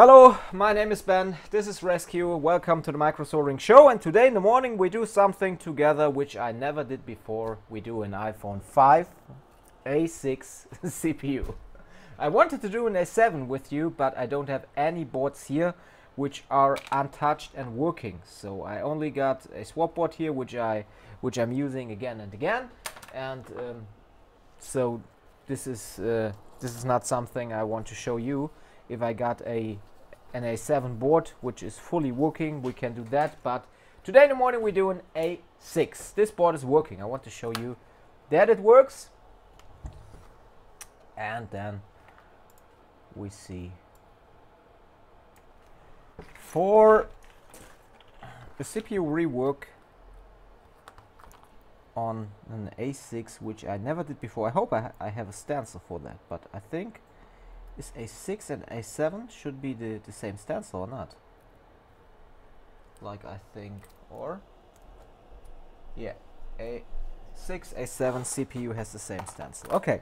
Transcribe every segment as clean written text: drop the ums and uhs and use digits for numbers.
Hello, my name is Ben, this is Rescue, welcome to the Micro Soldering Show, and today in the morning we do something together which I never did before. We do an iPhone 5 A6 CPU. I wanted to do an A7 with you, but I don't have any boards here which are untouched and working. So I only got a swap board here which I'm using again and again, and so this is not something I want to show you. If I got an A7 board which is fully working, we can do that, but today in the morning we do an A6. This board is working. I want to show you that it works, and then we see for the CPU rework on an A6, which I never did before. I hope I have a stencil for that, but I think is A6 and A7 should be the same stencil or not? Like I think, or yeah, A6, A7 CPU has the same stencil. Okay,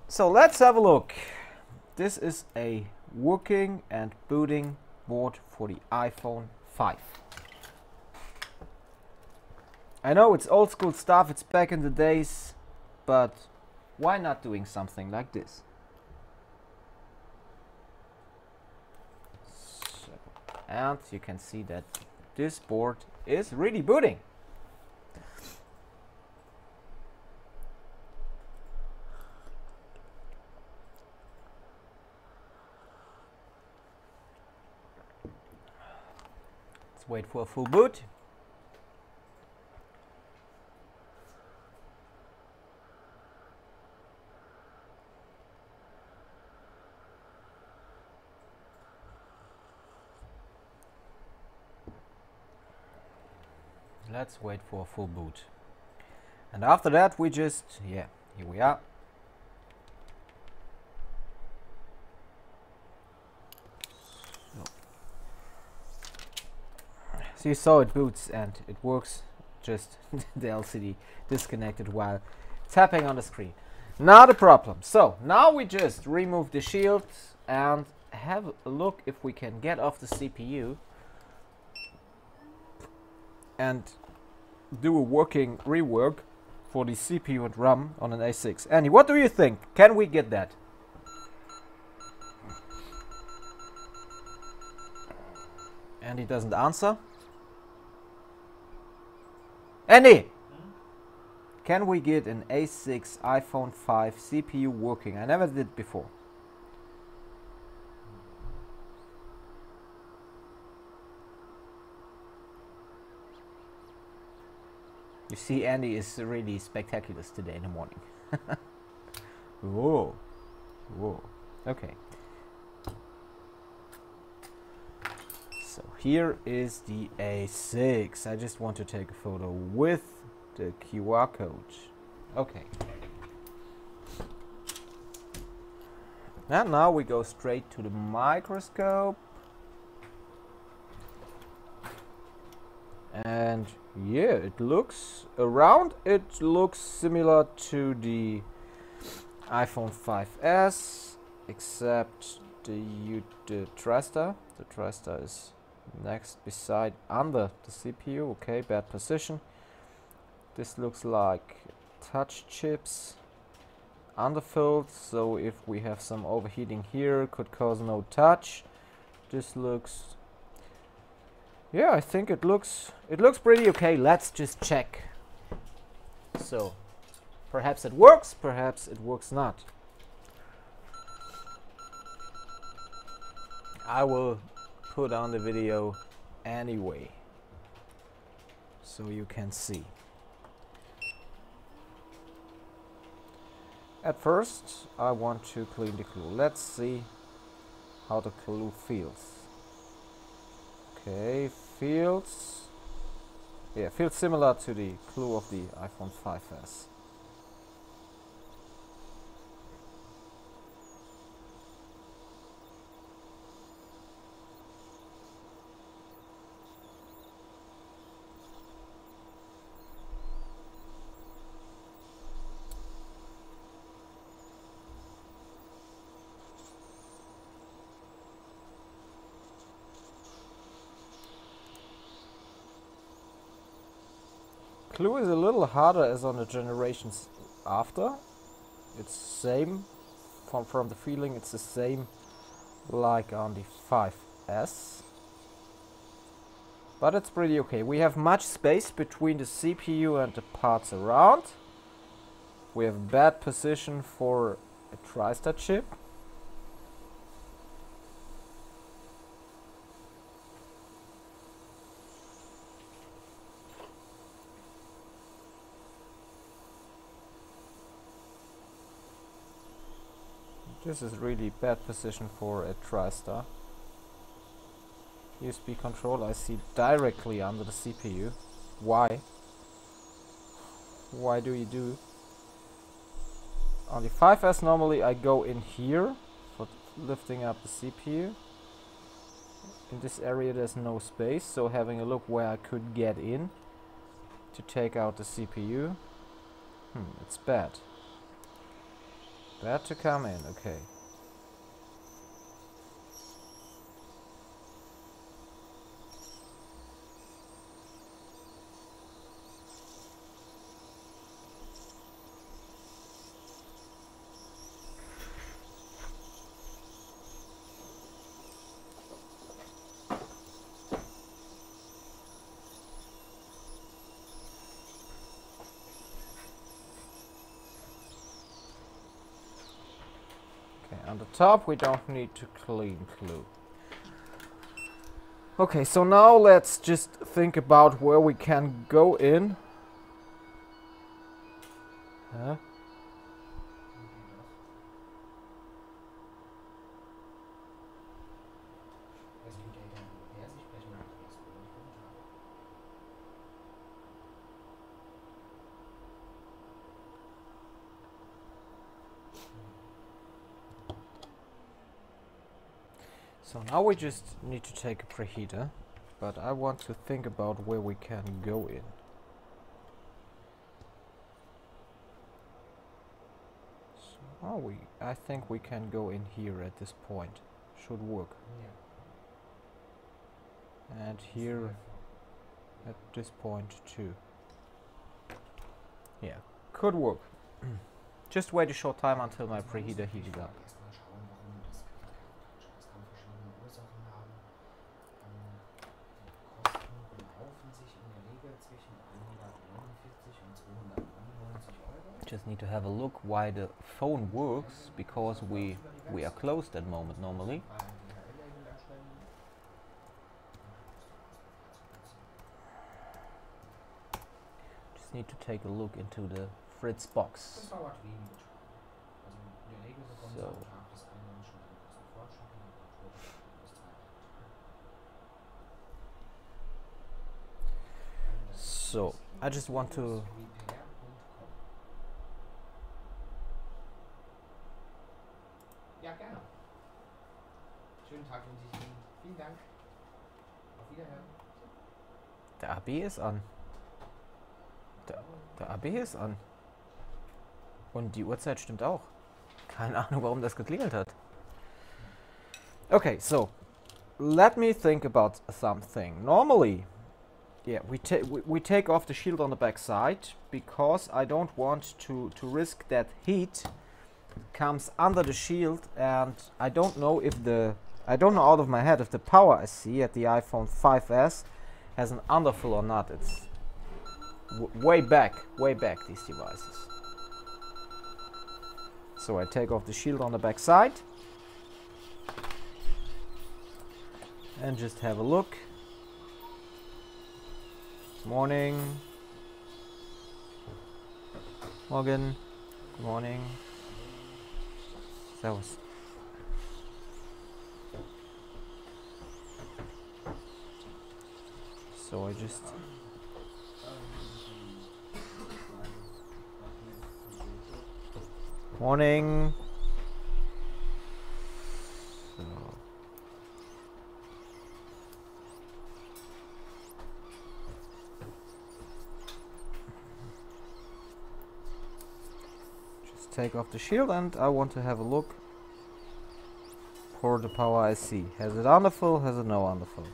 so let's have a look. This is a working and booting board for the iPhone 5. I know it's old school stuff, it's back in the days, but why not doing something like this? And you can see that this board is really booting. Let's wait for a full boot. Let's wait for a full boot. And after that we just, yeah, here we are. So you saw it boots and it works, just the LCD disconnected while tapping on the screen. Not a problem. So now we just remove the shield and have a look if we can get off the CPU and do a working rework for the CPU and RAM on an A6. Andy, what do you think? Can we get that? Andy doesn't answer. Andy! Can we get an A6 iPhone 5 CPU working? I never did before. You see, Andy is really spectacular today in the morning. Whoa. Whoa. Okay. So here is the A6. I just want to take a photo with the QR code. Okay. And now we go straight to the microscope. And yeah, it looks similar to the iPhone 5S, except the thruster. The thruster is next beside under the CPU. Okay, bad position. This looks like touch chips underfilled, so if we have some overheating here, could cause no touch. This looks, yeah, I think it looks pretty okay. Let's just check. So perhaps it works, perhaps it works not. I will put on the video anyway so you can see. At first I want to clean the glue. Let's see how the glue feels. Okay, feels similar to the glue of the iPhone 5S. clue is a little harder as on the generations after. It's same from the feeling, it's the same like on the 5S. But it's pretty okay. We have much space between the CPU and the parts around. We have bad position for a TriStar chip. This is really bad position for a TriStar. USB control I see directly under the CPU. Why? Why do you do? On the 5S normally I go in here for lifting up the CPU. In this area there's no space, so having a look where I could get in to take out the CPU. It's bad. Bad to come in, okay. On the top we don't need to clean glue. Okay, so now let's just think about where we can go in. Huh? So now we just need to take a preheater, but I want to think about where we can go in. So I think we can go in here at this point. Should work. Yeah. And here at this point too. Yeah, could work. Just wait a short time until my preheater heated up. Just need to have a look why the phone works, because we are closed at the moment normally. Just need to take a look into the Fritz box. So I just want to gerne. Schönen Tag wünsche ich Ihnen. Vielen Dank. Auf Wiederhören. Der AB ist an. Der AB ist an. Und die Uhrzeit stimmt auch. Keine Ahnung, warum das geklingelt hat. Okay, so let me think about something. Normally, yeah, we take off the shield on the back side because I don't want to risk that heat comes under the shield, and I don't know out of my head if the power IC at the iPhone 5S has an underfill or not. It's way back these devices. So I take off the shield on the back side and just have a look. Morning. Morgen. Good morning. Servus. So I just morning. So just take off the shield, and I want to have a look for the power IC. Has it underfill? Has it no underfill?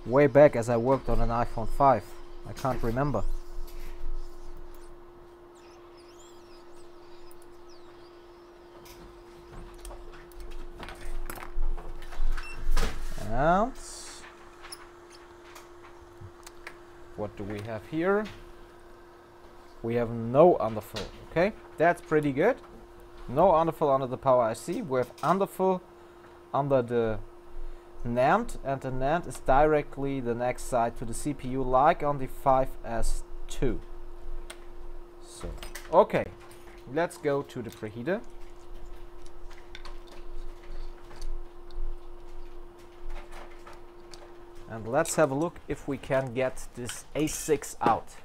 way back as I worked on an iPhone 5. I can't remember. And what do we have here? We have no underfill. Okay, that's pretty good. No underfill under the power IC. We have underfill under the NAND, and the NAND is directly the next side to the CPU, like on the 5S2. So, okay, let's go to the preheater. And let's have a look if we can get this A6 out.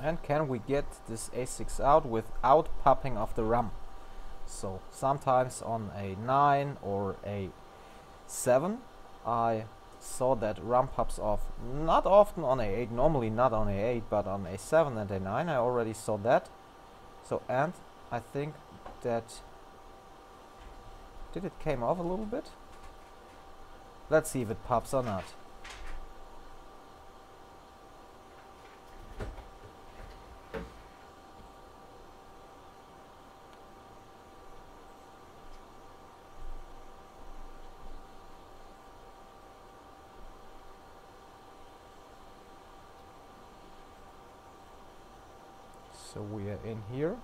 And can we get this A6 out without popping off the RAM? So sometimes on a 9 or a 7 I saw that RAM pops off. Not often on a 8, normally not on a 8, but on a 7 and a 9 I already saw that. So, and I think that, did it came off a little bit? Let's see if it pops or not. So we are in here,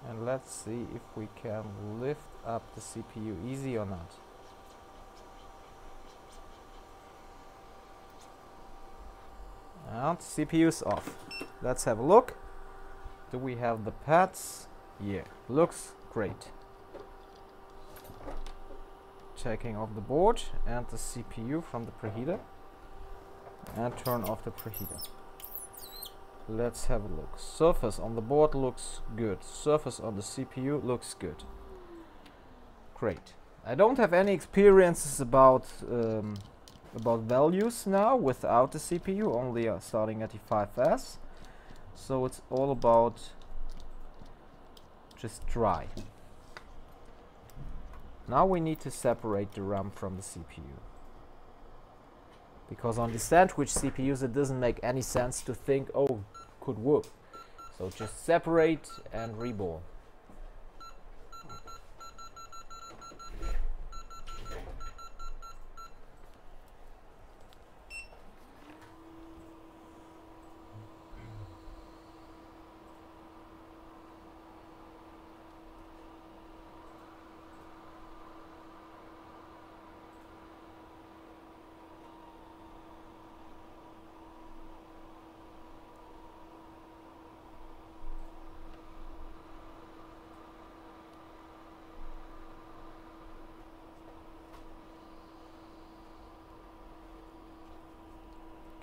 and let's see if we can lift up the CPU easy or not. And CPU's off. Let's have a look. Do we have the pads? Yeah, looks great. Checking off the board and the CPU from the preheater, and turn off the preheater. Let's have a look. Surface on the board looks good. Surface on the CPU looks good. Great. I don't have any experiences about values now without the CPU, only starting at the 5S. So it's all about just try. Now we need to separate the RAM from the CPU. Because on the sandwich CPUs it doesn't make any sense to think, oh, could work. So just separate and reborn.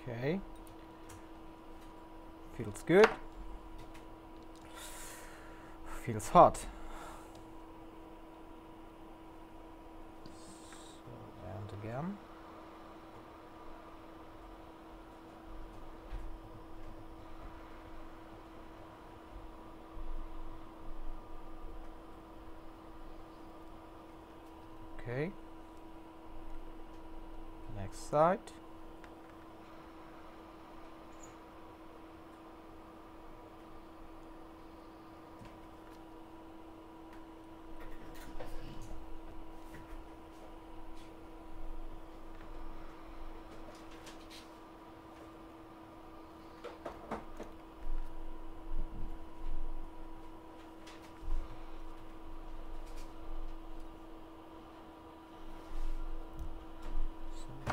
Okay, feels good, feels hot. So, and again. Okay, next side.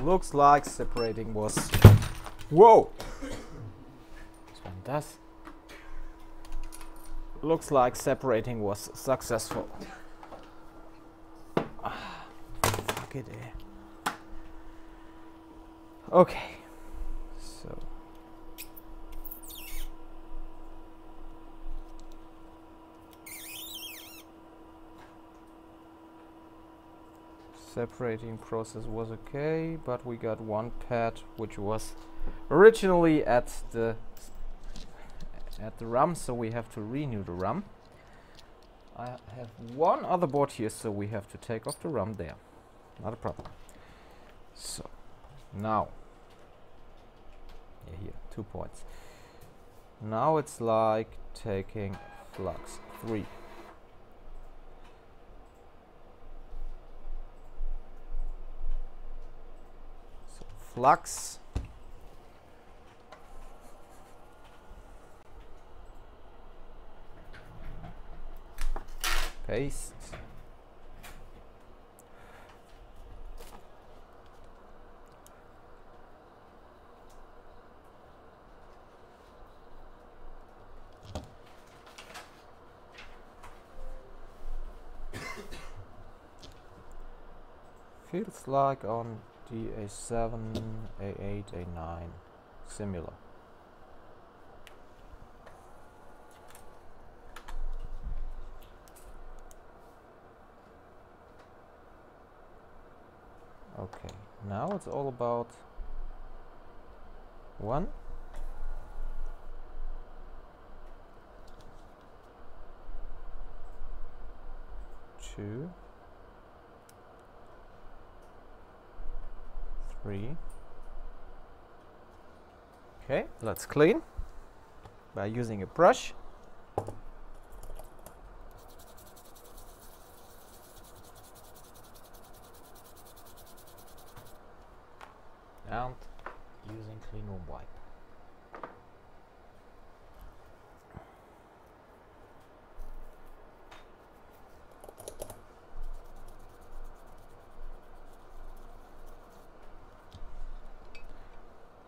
Looks like separating was... Whoa! This one does. Looks like separating was successful. Fuck it. Okay. So. Separating process was okay, but we got one pad which was originally at the RAM, so we have to renew the RAM. I have one other board here, so we have to take off the RAM there. Not a problem. So now, yeah, here 2 points. Now it's like taking flux 3. So flux. Paste. Feels like on the A7, A8, A9, similar. Okay, now it's all about 1, 2, 3. Okay, let's clean by using a brush. And using clean room wipe.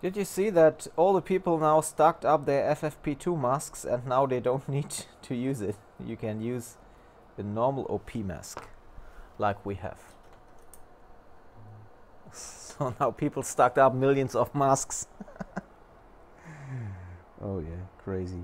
Did you see that all the people now stocked up their FFP2 masks and now they don't need to use it? You can use the normal OP mask like we have. So now people stocked up millions of masks. Oh yeah, crazy.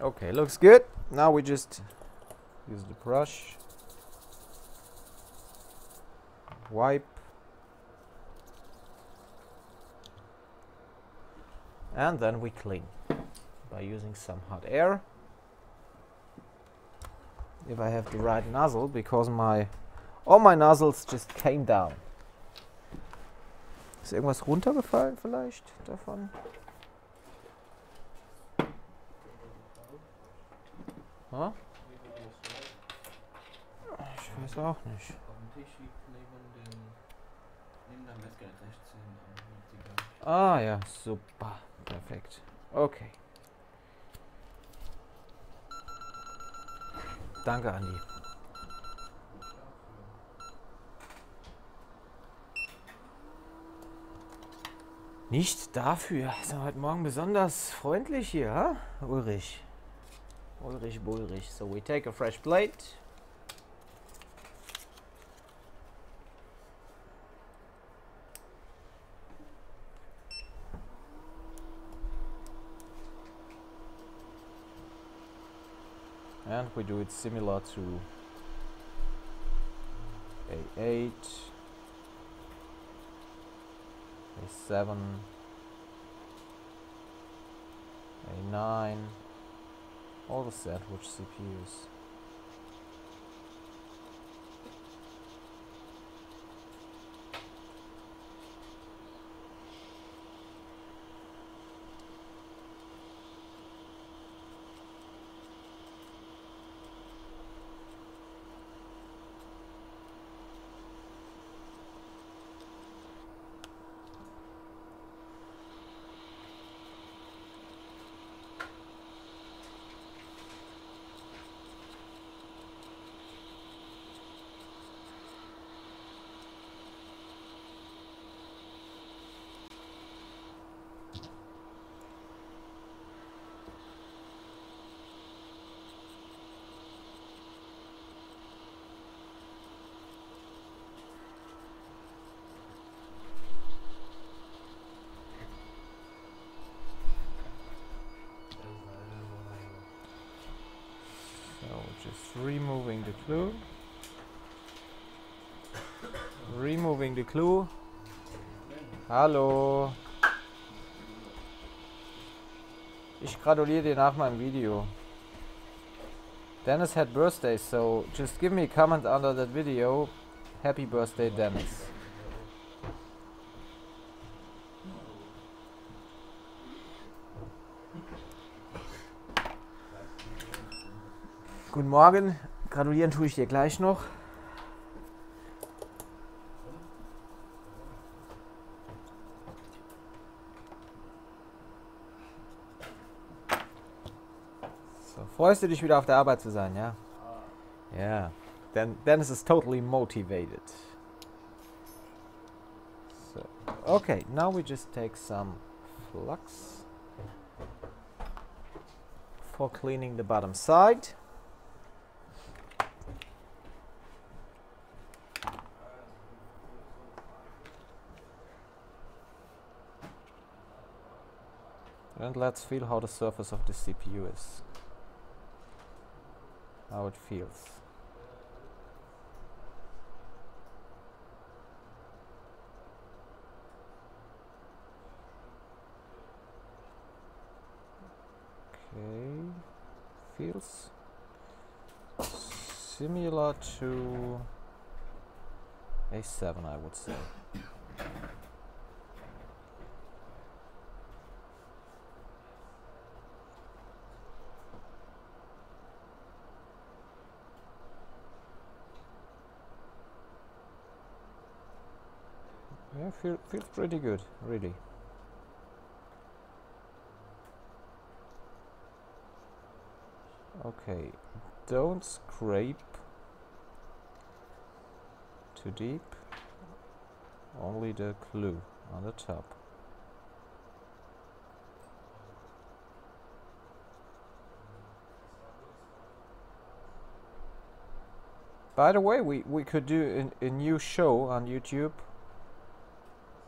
Okay, looks good. Now we just use the brush, wipe, and then we clean by using some hot air. If I have the right nozzle, because all my nozzles just came down. Ist irgendwas runtergefallen vielleicht davon? Huh? Ich weiß auch nicht. Auf dem Tisch liegt neben deinem Messgerät rechts hin. Ah ja, super. Perfekt. Okay. Danke, Andi. Nicht dafür. Ist ja heute Morgen besonders freundlich hier, ha? Ulrich. Ulrich Bullrich. So we take a fresh plate. And we do it similar to A8, A7, A9, all the sandwich CPUs. the glue. Removing the glue. Hallo. Ich gratuliere dir nach meinem Video. Dennis had birthday, so just give me a comment under that video. Happy birthday, Dennis. Guten Morgen. Gratulieren tue ich dir gleich noch. So, freust du dich wieder auf der Arbeit zu sein, ja? Ja. Dennis is totally motivated. So, okay, now we just take some flux for cleaning the bottom side. And let's feel how the surface of the CPU is. How it feels. Okay. Feels similar to A7, I would say. Yeah, feels pretty good, really. Okay, don't scrape too deep, only the glue on the top. By the way, we could do a new show on YouTube.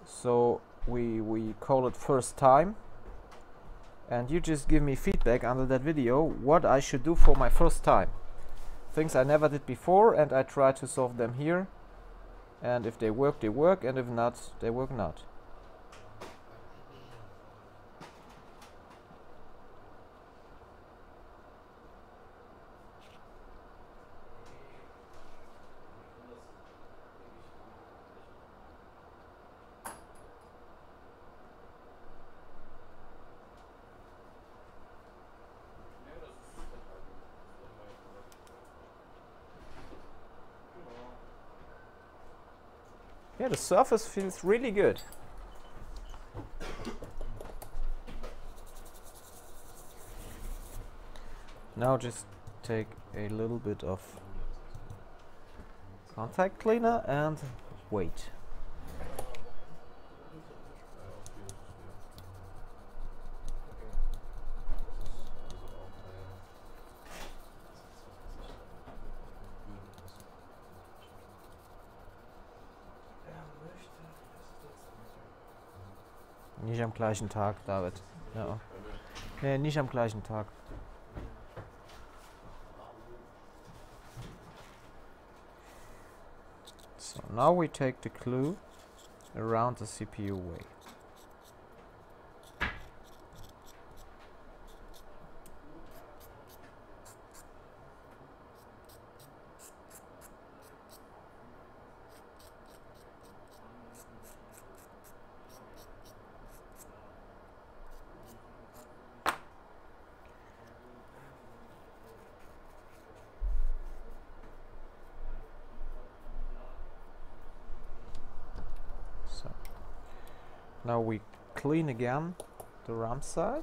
So we call it First Time, and you just give me feedback under that video what I should do for my first time. Things I never did before, and I try to solve them here, and if they work, they work, and if not, they work not. Yeah, the surface feels really good. Now just take a little bit of contact cleaner and wait. Nicht am gleichen Tag, David. Ja. Nee, nicht am gleichen Tag. So now we take the glue around the CPU way. Now we clean again the RAM side.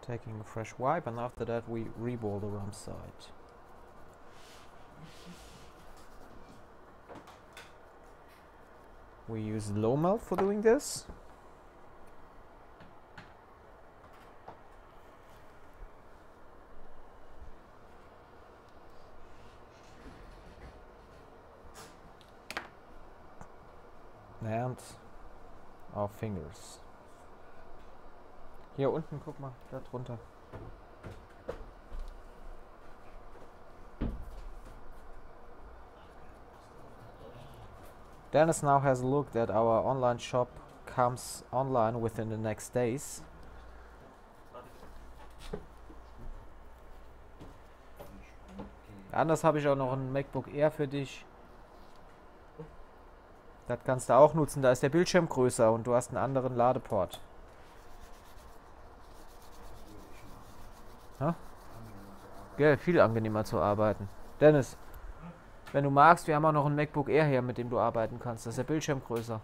Taking a fresh wipe, and after that we reball the RAM side. We use low melt for doing this. our fingers. Hier unten, guck mal, da drunter. Dennis now has looked at our online shop, comes online within the next days. Anders habe ich auch noch ein MacBook Air für dich. Das kannst du auch nutzen, da ist der Bildschirm größer und du hast einen anderen Ladeport. Ja? Ja, viel angenehmer zu arbeiten. Dennis, wenn du magst, wir haben auch noch ein MacBook Air hier, mit dem du arbeiten kannst. Da ist der Bildschirm größer.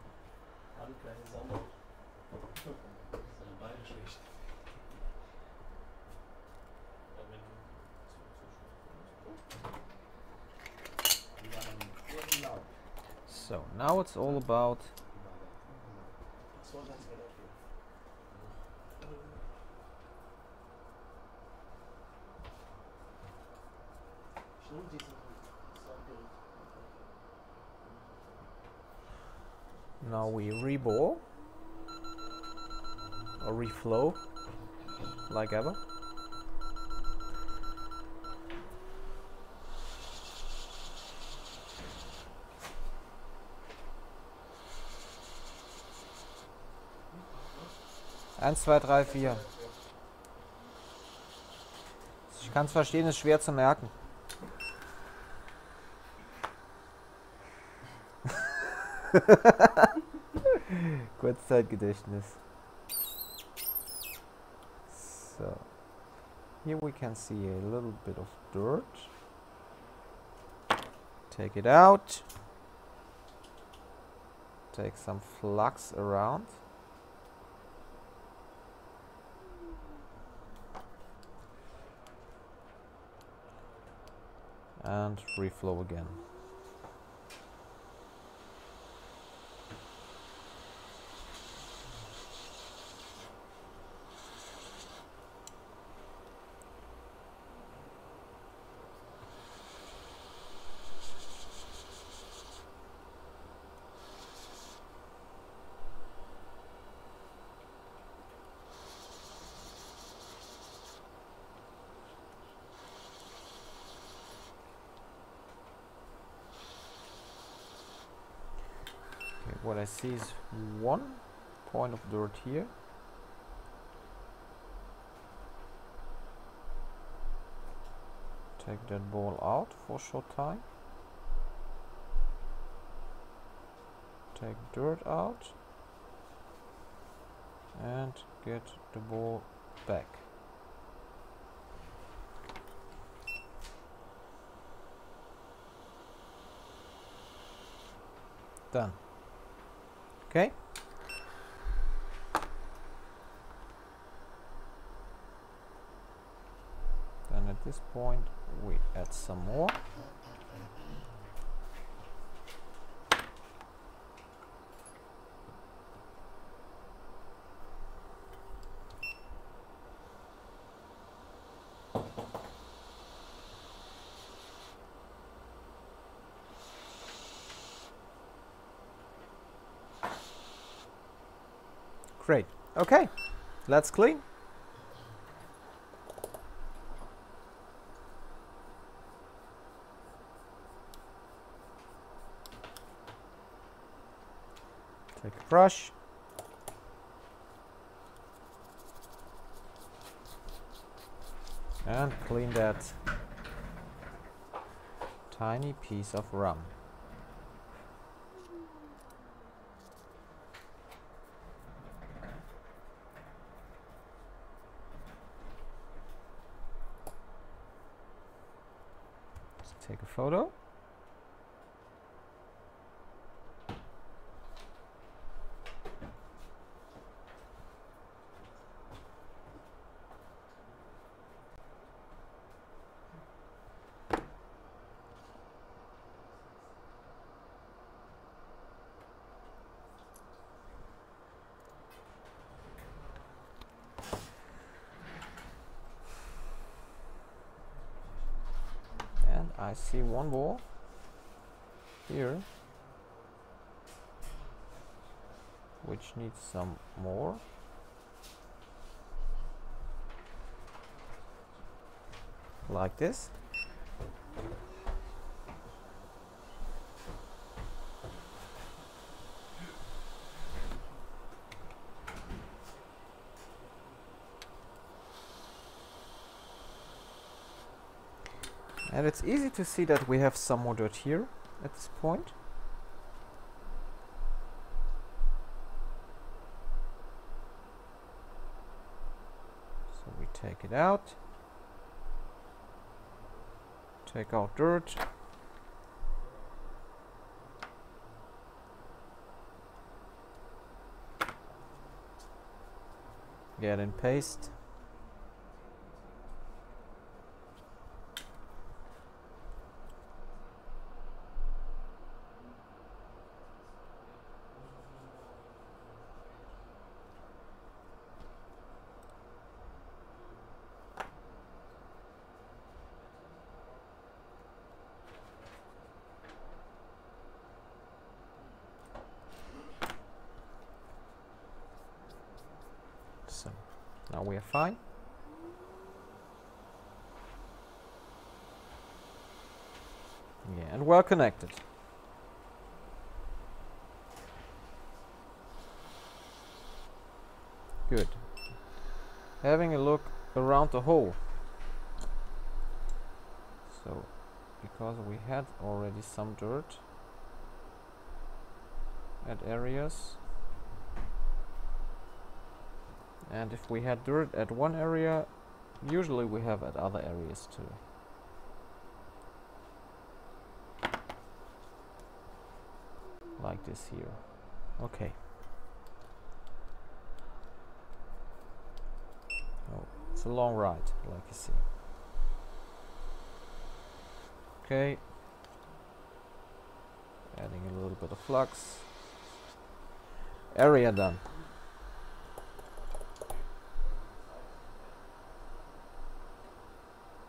So, now it's all about now we rebore or reflow like ever. Eins, zwei, drei, vier. Ich kann es verstehen, ist schwer zu merken. Kurzzeitgedächtnis. So, here we can see a little bit of dirt. Take it out. Take some flux around. And reflow again. What I see is one point of dirt here. Take that ball out for a short time. Take dirt out and get the ball back. Done. Okay. Then at this point we add some more. Great. Okay, let's clean. Take a brush. And clean that tiny piece of rum. Take a photo. I see one ball here which needs some more. Like this. And it's easy to see that we have some more dirt here at this point. So we take it out. Take out dirt. Get in paste. So now we are fine. Yeah, and well connected. Good. Having a look around the hole. So, because we had already some dirt at areas, and if we had dirt at one area, usually we have at other areas too. Like this here. Okay. Oh, it's a long ride, like you see. Okay. Adding a little bit of flux. Area done.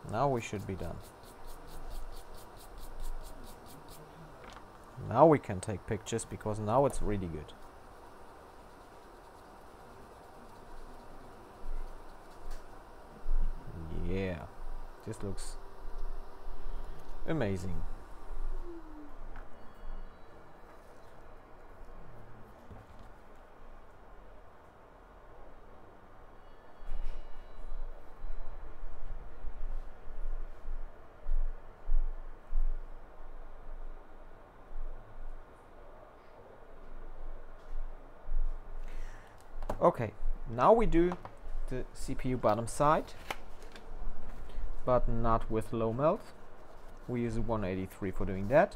Now we should be done. Now we can take pictures because now it's really good. Yeah, this looks amazing. Okay, now we do the CPU bottom side, but not with low melt. We use a 183 for doing that.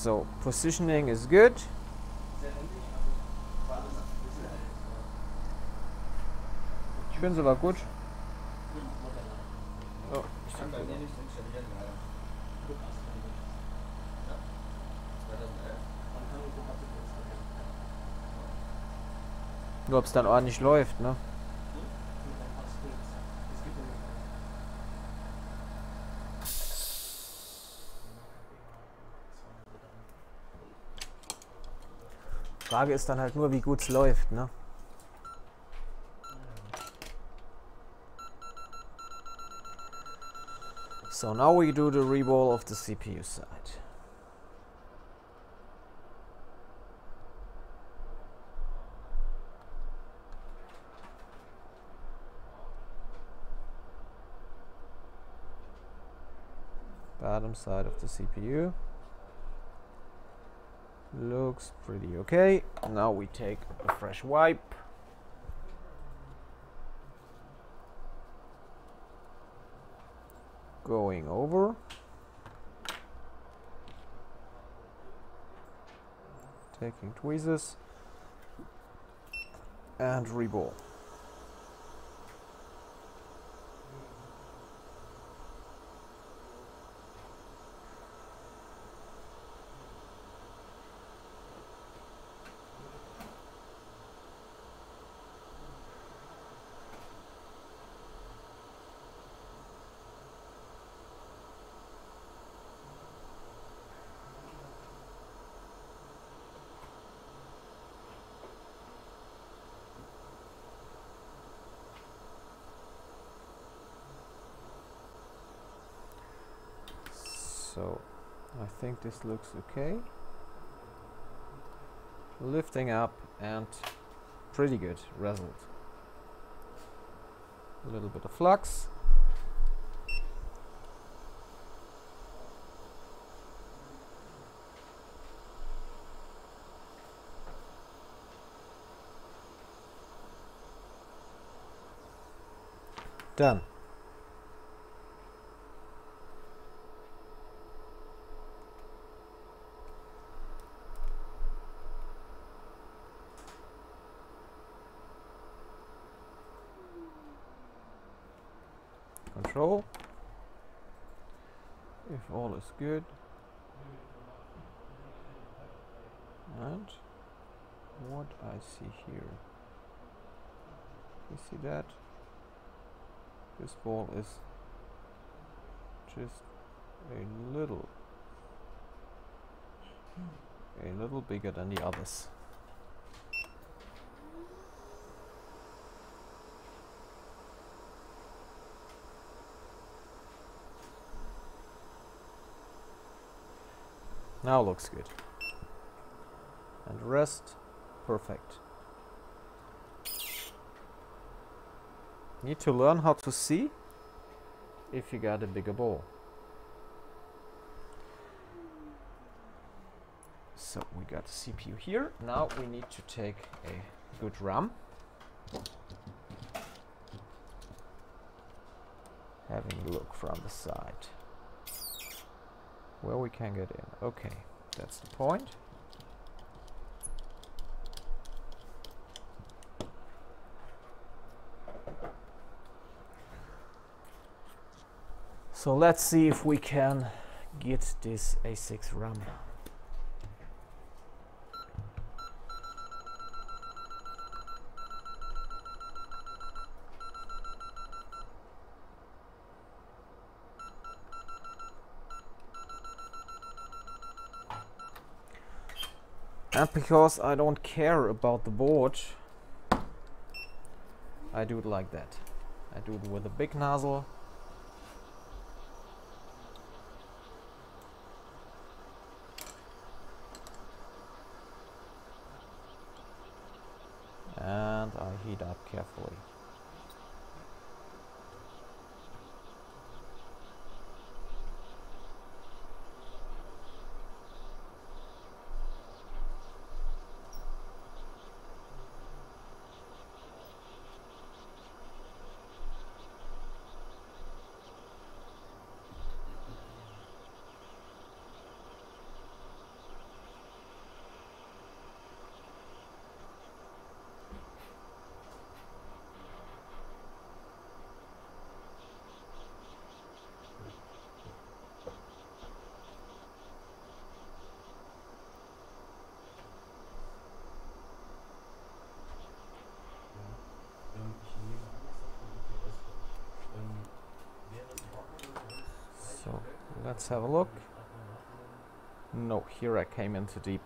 So positioning is good. Ich finde es aber gut. Oh, ich kann bei mir nicht installieren, leider. Ja. 2011. Nur ob es dann ordentlich läuft, ne? Frage ist dann halt nur, wie gut es läuft, ne? So now we do the reball of the CPU side. Bottom side of the CPU. Looks pretty okay. Now we take a fresh wipe. Going over. Taking tweezers. And reball. So I think this looks okay. Lifting up and pretty good result. A little bit of flux. Done. Control. If all is good. And what I see here. You see that? This ball is just a little bigger than the others. Now looks good. And the rest, perfect. Need to learn how to see if you got a bigger ball. So we got the CPU here. Now we need to take a good RAM. Having a look from the side. Where we can get in. Okay, that's the point. So let's see if we can get this A6 RAM. And because I don't care about the board, I do it like that. I do it with a big nozzle. And I heat up carefully. So let's have a look. No, here I came in too deep.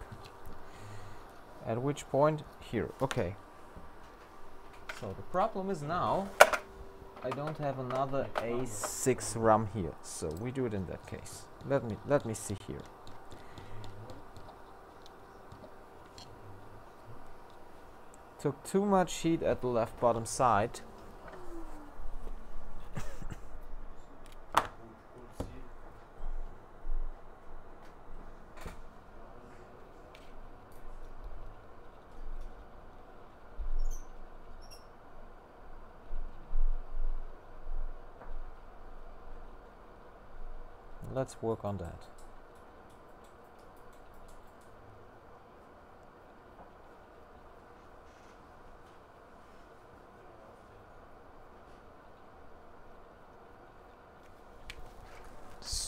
At which point? Here. Okay. So the problem is now I don't have another A6 RAM here. So we do it in that case. Let me see here. Took too much heat at the left bottom side. Let's work on that.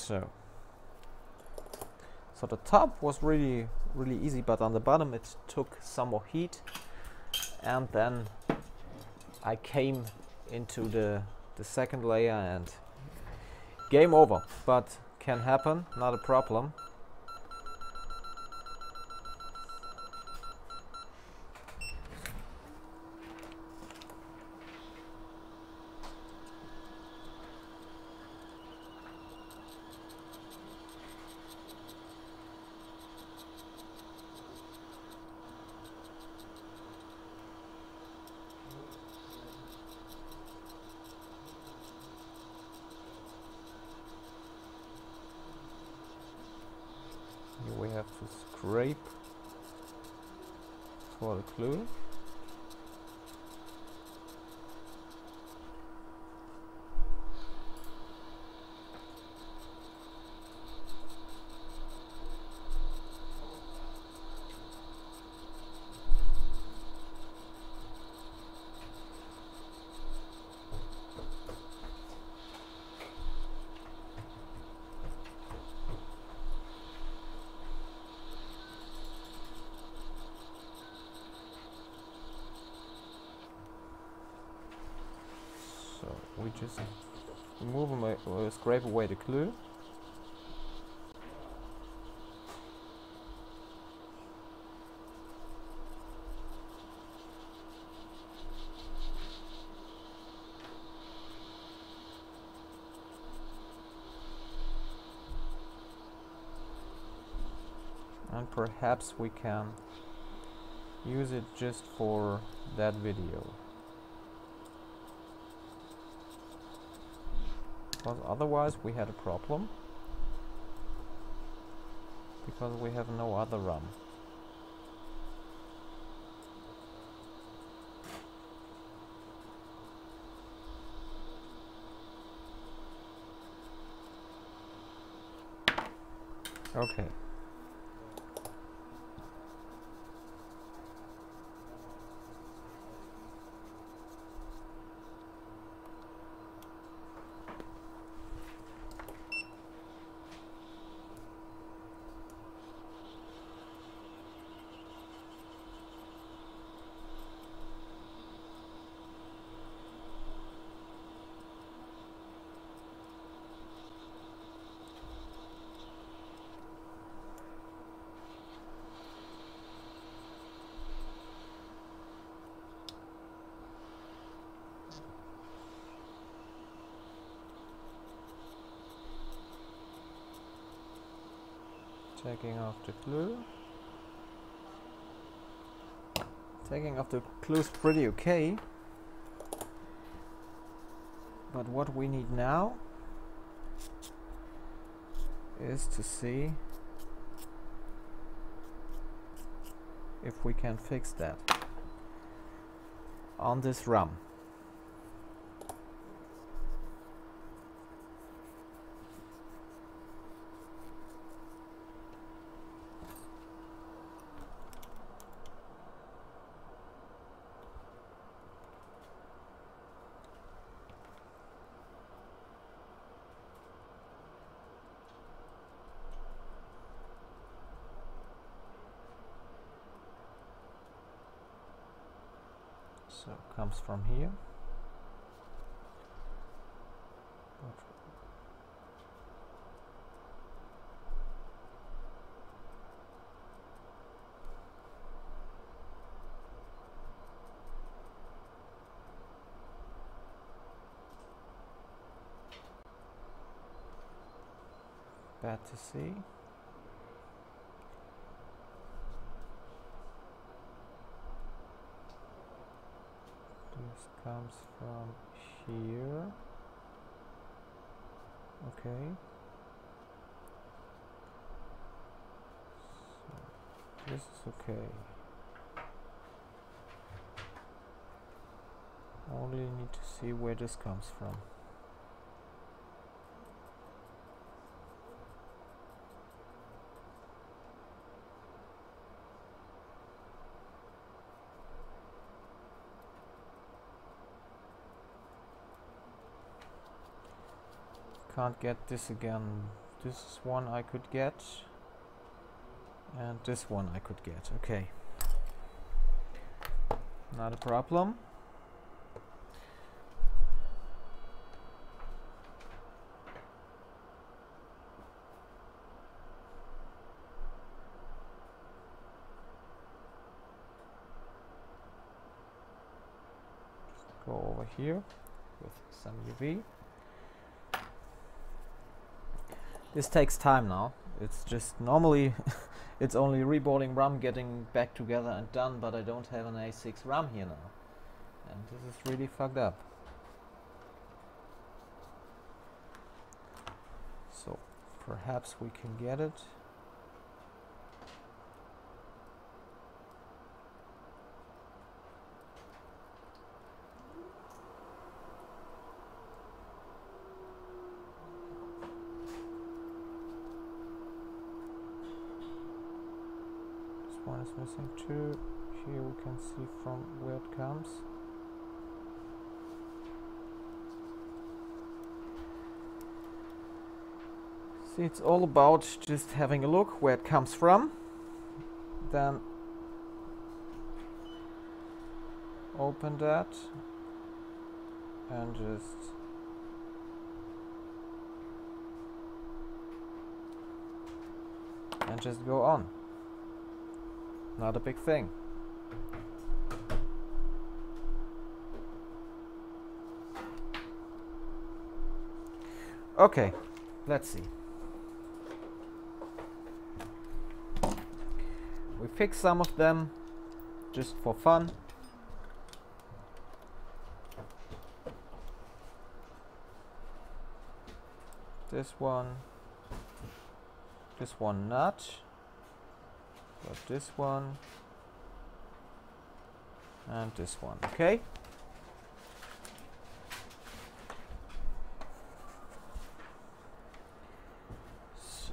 So the top was really easy, but on the bottom it took some more heat, and then I came into the second layer and game over. But can happen, not a problem. have to scrape for the clue. We just move away, scrape away the clue. And perhaps we can use it just for that video. Because otherwise we had a problem, because we have no other RAM. Okay. Taking off the glue. Taking off the glue is pretty okay. But what we need now is to see if we can fix that on this RAM. So it comes from here. Bad to see. This comes from here. Okay. So this is okay. Only need to see where this comes from. Can't get this again. This is one I could get, and this one I could get. Okay, not a problem. Just go over here with some UV. This takes time now. It's just normally it's only reboarding RAM, getting back together and done, but I don't have an A6 RAM here now. And this is really fucked up. So perhaps we can get it. one is missing too. Here we can see from where it comes. See, it's all about just having a look where it comes from. Then open that and just go on. Not a big thing. Okay, let's see. We fix some of them just for fun. This one not, but this one and this one, okay? So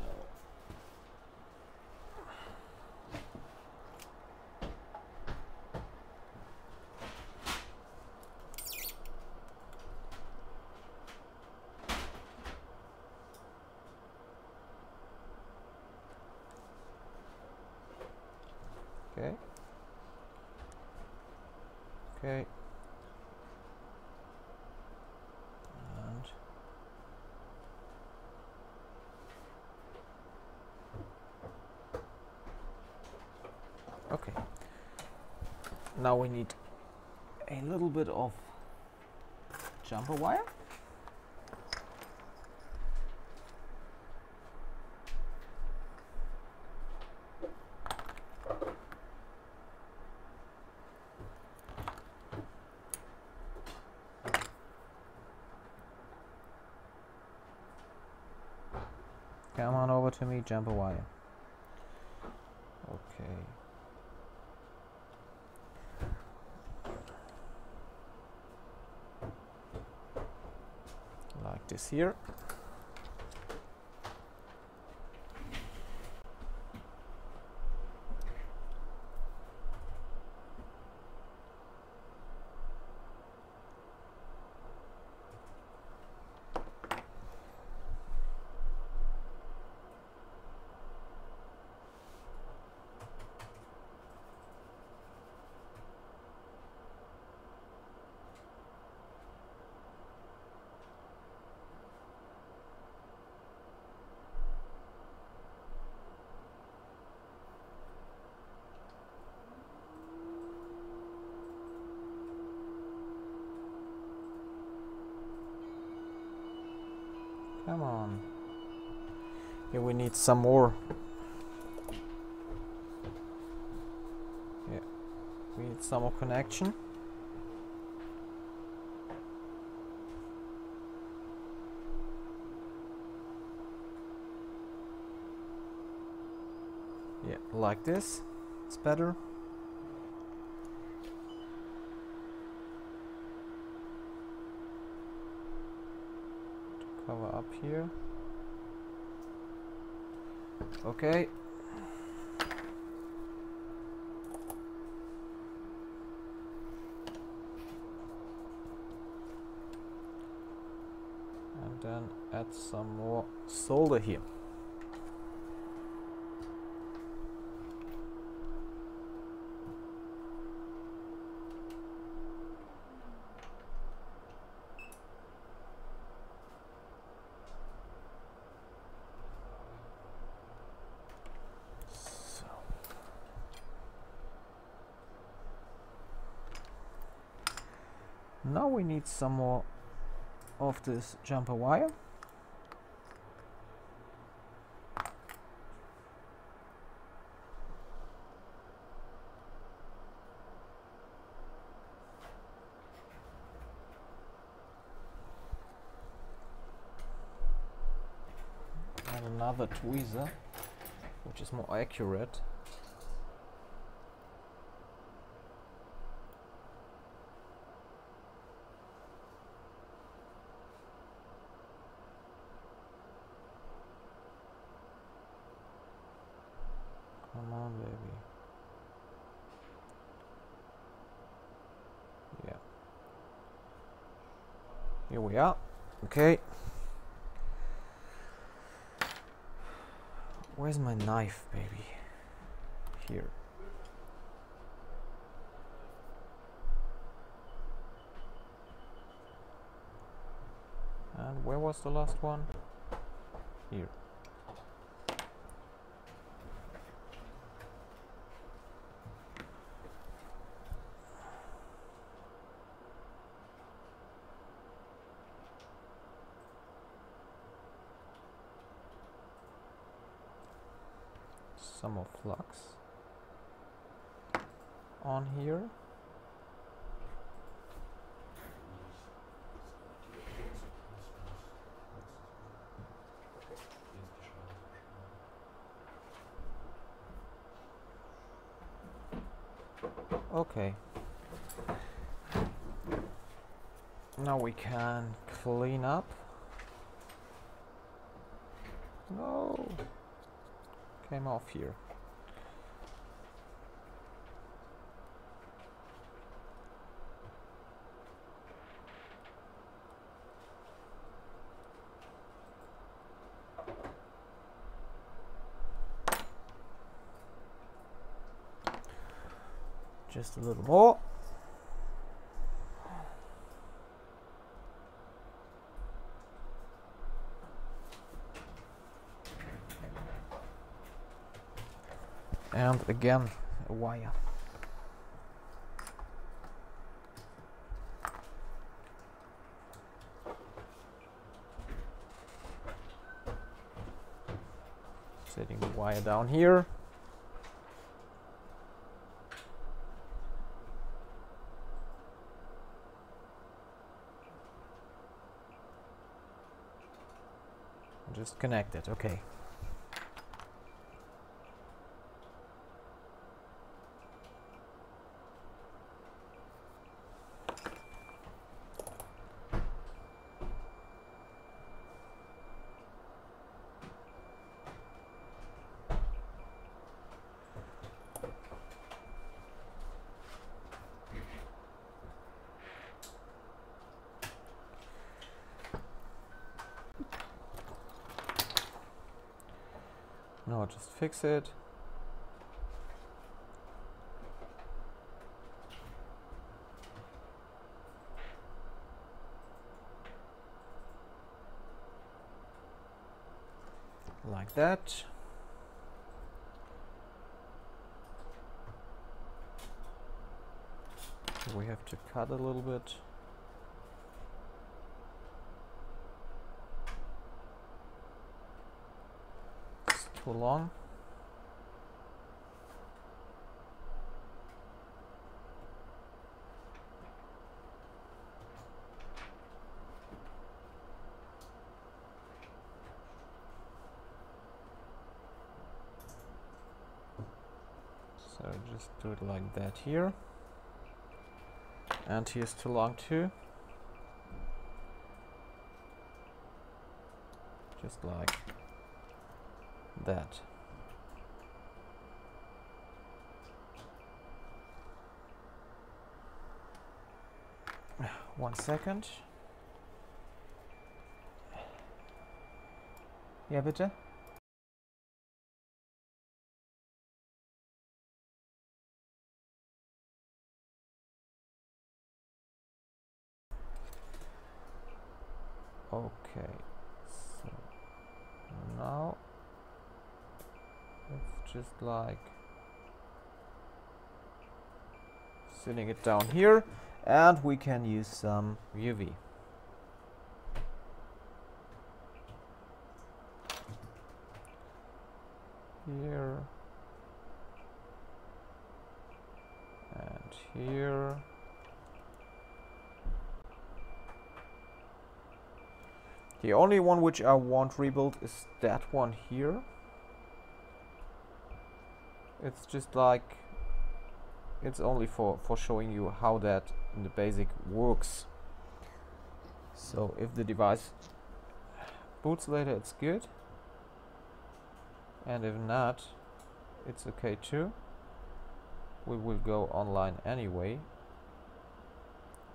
okay. Okay. And okay. Now we need a little bit of jumper wire. Come on over to me, jumper wire. Okay. Like this here. Come on. Here we need some more. Yeah, we need some more connection. Yeah, like this. It's better. Cover up here. Okay. And then add some more solder here. Now we need some more of this jumper wire. And another tweezer, which is more accurate. Come on, baby. Here we are. Okay. Where's my knife, baby? Here. And where was the last one? Here. Some more flux on here. Okay. Now we can clean up. No. Came off here. Just a little more. And again, a wire. Setting the wire down here. Just connect it, okay. No, just fix it. Like that. We have to cut a little bit. Too long. So just do it like that here. And here's too long too. Just like that. One second. Ja, bitte? Okay, so now it's just like sitting it down here, and we can use some UV. Here and here. The only one which I won't rebuild is that one here. It's just like, it's only for showing you how that in the basic works. So if the device boots later, it's good. And if not, it's okay too. We will go online anyway.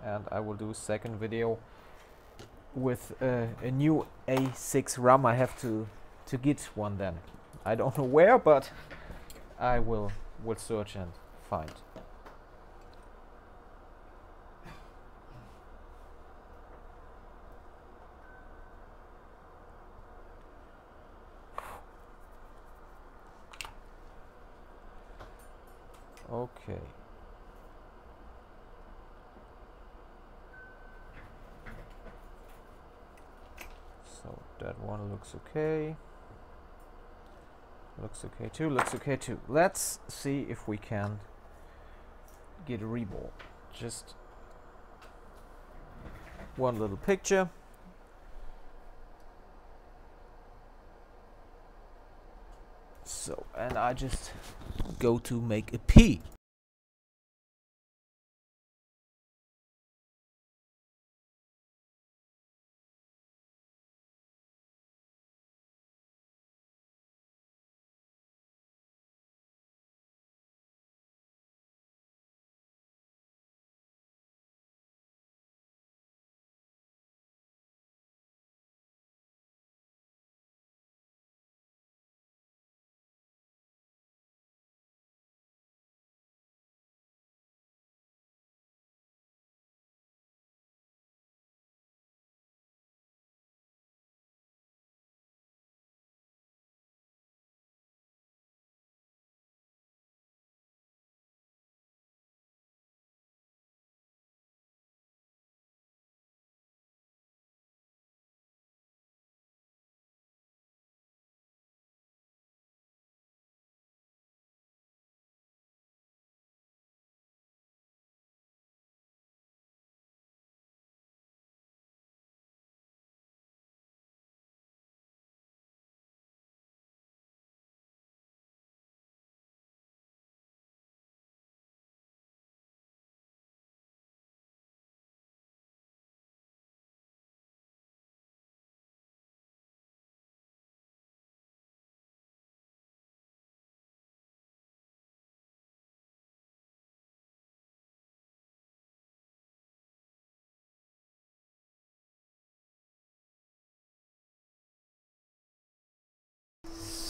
And I will do a second video with a new A6 RAM. I have to get one then. I don't know where, but I will search and find. Okay. So that one looks okay. Looks okay too, looks okay too. Let's see if we can get a reball. Just one little picture. So, and I just go to make a P.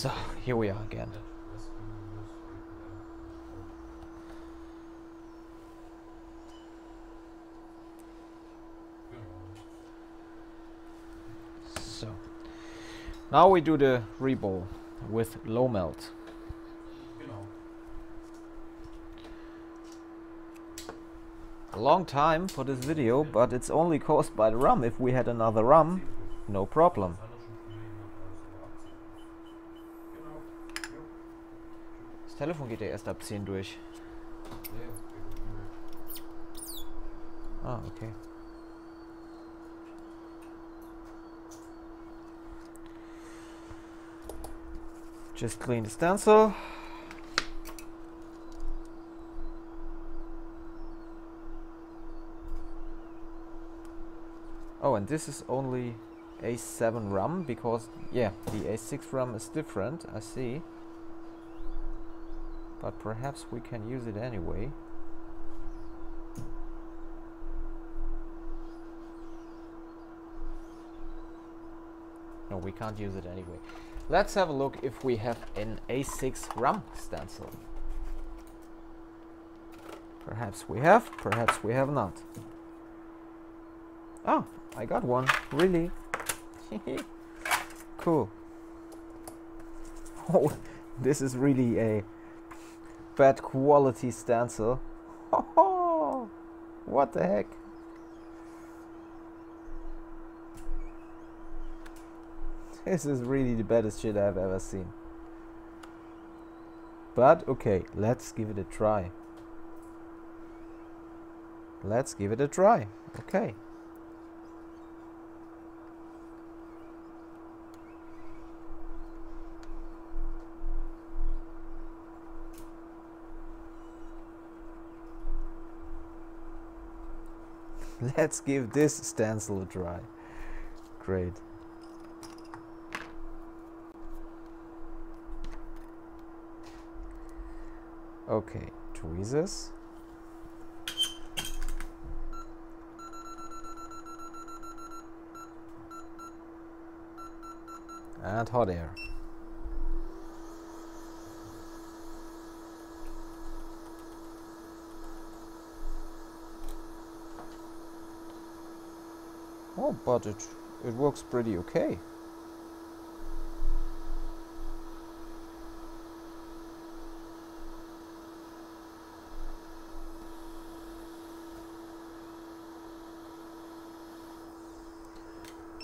So here we are again. So now we do the reball with low melt. A long time for this video, but it's only caused by the RAM. If we had another RAM, no problem. Das Telefon geht ja erst ab 10 durch. Ah, okay. Just clean the stencil. Oh, and this is only A7 RAM because, yeah, the A6 RAM is different, I see. But perhaps we can use it anyway. No, we can't use it anyway. Let's have a look if we have an A6 RAM stencil. Perhaps we have, perhaps we have not. Oh, I got one, really? Cool. Oh, this is really a bad quality stencil. What the heck? This is really the baddest shit I've ever seen. But okay, let's give it a try. Let's give it a try. Okay. Let's give this stencil a try. Great. Okay, tweezers. and hot air. Oh, but it works pretty okay.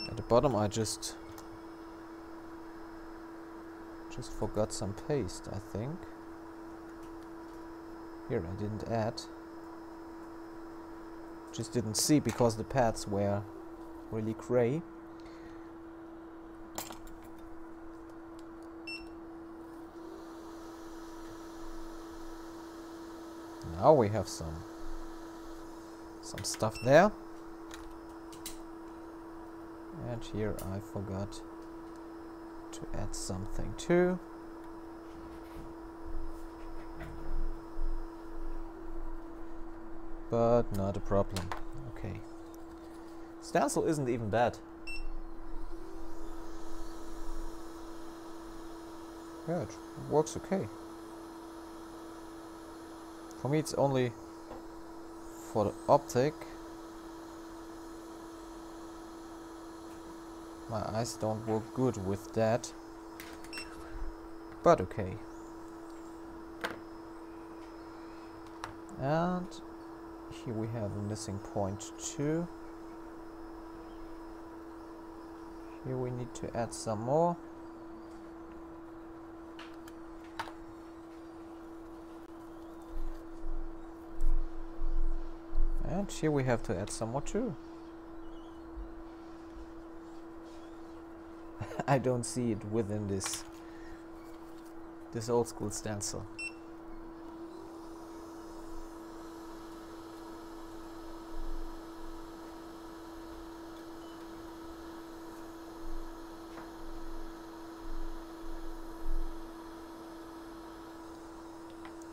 At the bottom I just forgot some paste, I think. Here I didn't add. Just didn't see because the pads were really gray. Now we have some stuff there. And here I forgot to add something too. But not a problem. Okay. Stencil isn't even bad. Yeah, it works okay. For me it's only for the optic. My eyes don't work good with that. But okay. And here we have a missing point too. Here we need to add some more. And here we have to add some more too. I don't see it within this old school stencil.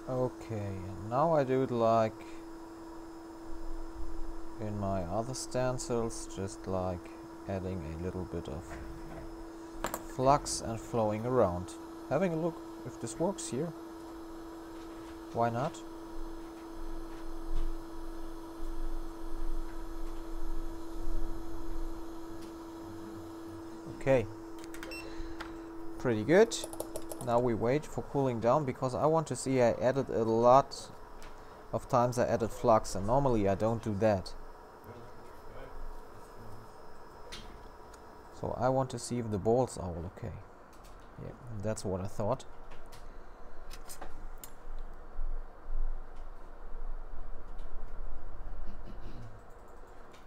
Okay, and now I do it like in my other stencils, just like adding a little bit of flux and flowing around. Having a look if this works here. Why not? Okay. Pretty good. Now we wait for cooling down because I want to see. I added a lot of times I added flux and normally I don't do that. So I want to see if the balls are all okay. Yeah, that's what I thought.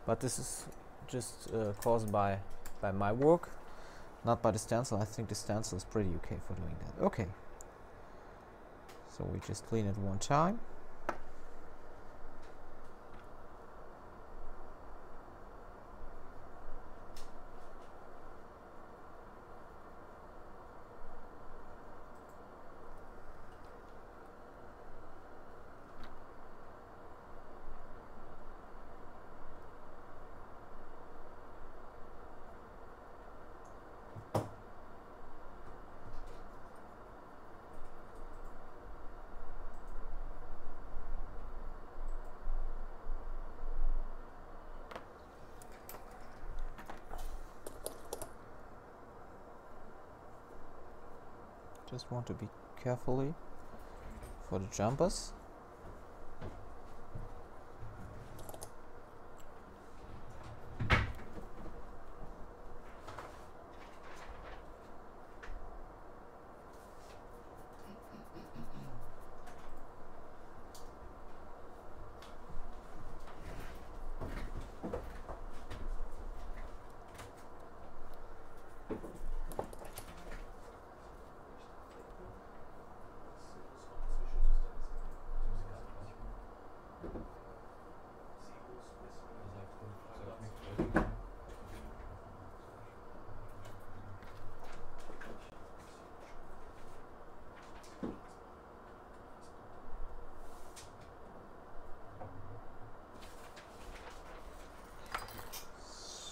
But this is just caused by my work, not by the stencil. I think the stencil is pretty okay for doing that. Okay. So we just clean it one time. Just want to be carefully for the jumpers.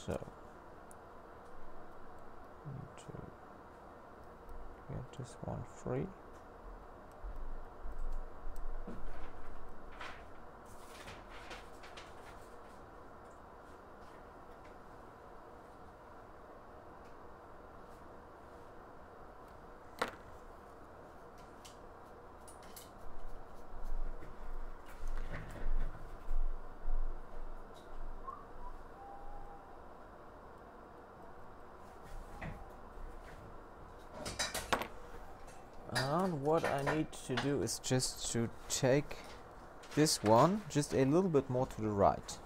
So, need to Get this one free. And what I need to do is just to take this one just a little bit more to the right.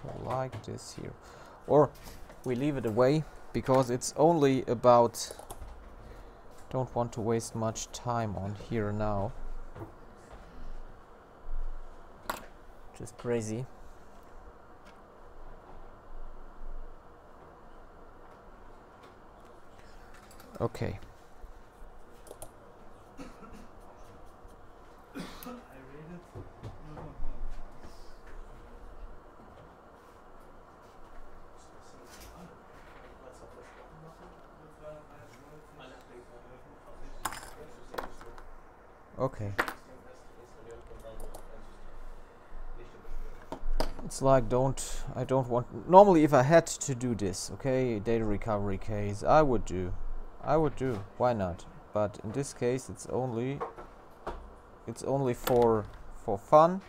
So like this here. Or we leave it away because it's only about, don't want to waste much time on here now. Just crazy. Okay. Okay. It's like I don't want, normally if I had to do this, okay, data recovery case, I would do, why not? But in this case it's only for fun,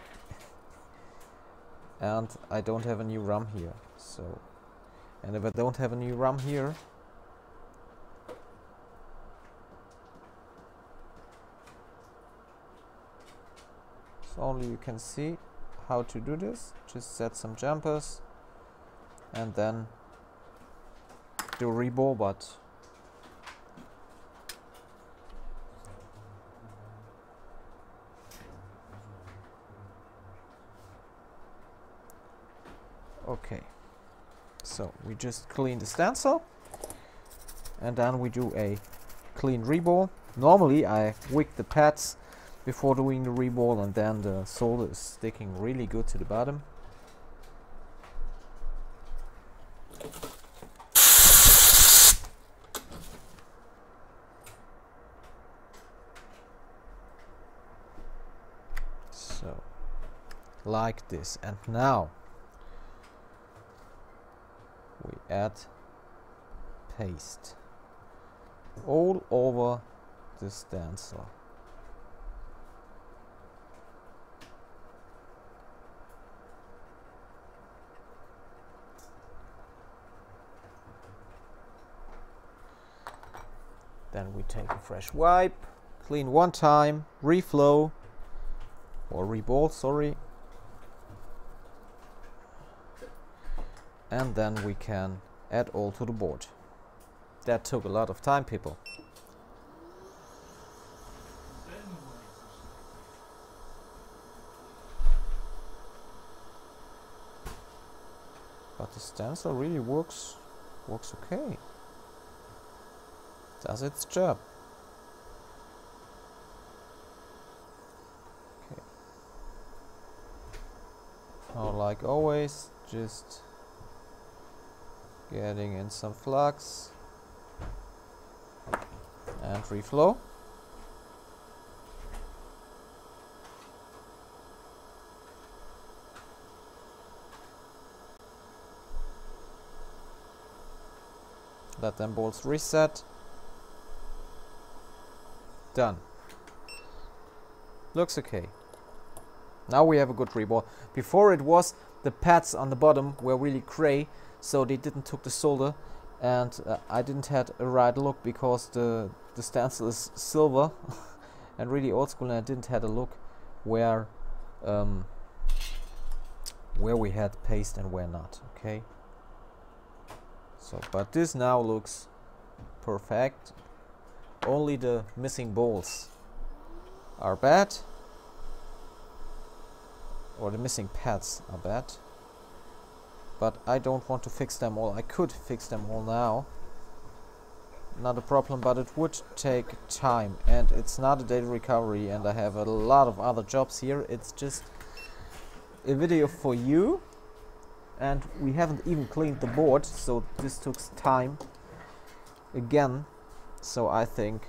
and I don't have a new RAM here, so, and if I don't have a new RAM here, so only you can see how to do this. Just set some jumpers and then do reball, but okay, so we just clean the stencil and then we do a clean reball. Normally I wick the pads before doing the reball, and then the solder is sticking really good to the bottom. So, like this, and now we add paste all over the stencil. Then we take a fresh wipe, clean one time, reflow, or reball, sorry. And then we can add all to the board. That took a lot of time, people. But the stencil really works okay. Does its job. Okay. Now, like always, just getting in some flux and reflow. Let them bolts reset. Done. Looks okay. Now we have a good reball. Before it was the pads on the bottom were really gray, so they didn't took the solder, and I didn't had a right look because the stencil is silver and really old school, and I didn't had a look where we had paste and where not. Okay. So, but this now looks perfect. Only the missing bolts are bad, or the missing pads are bad, but I don't want to fix them all. I could fix them all now, not a problem, but it would take time, and it's not a data recovery, and I have a lot of other jobs here. It's just a video for you, and we haven't even cleaned the board, so this took time again, so I think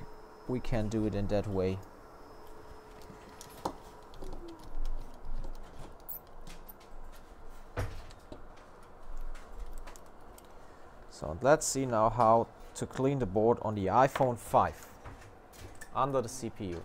we can do it in that way. So let's see now how to clean the board on the iPhone 5 under the CPU.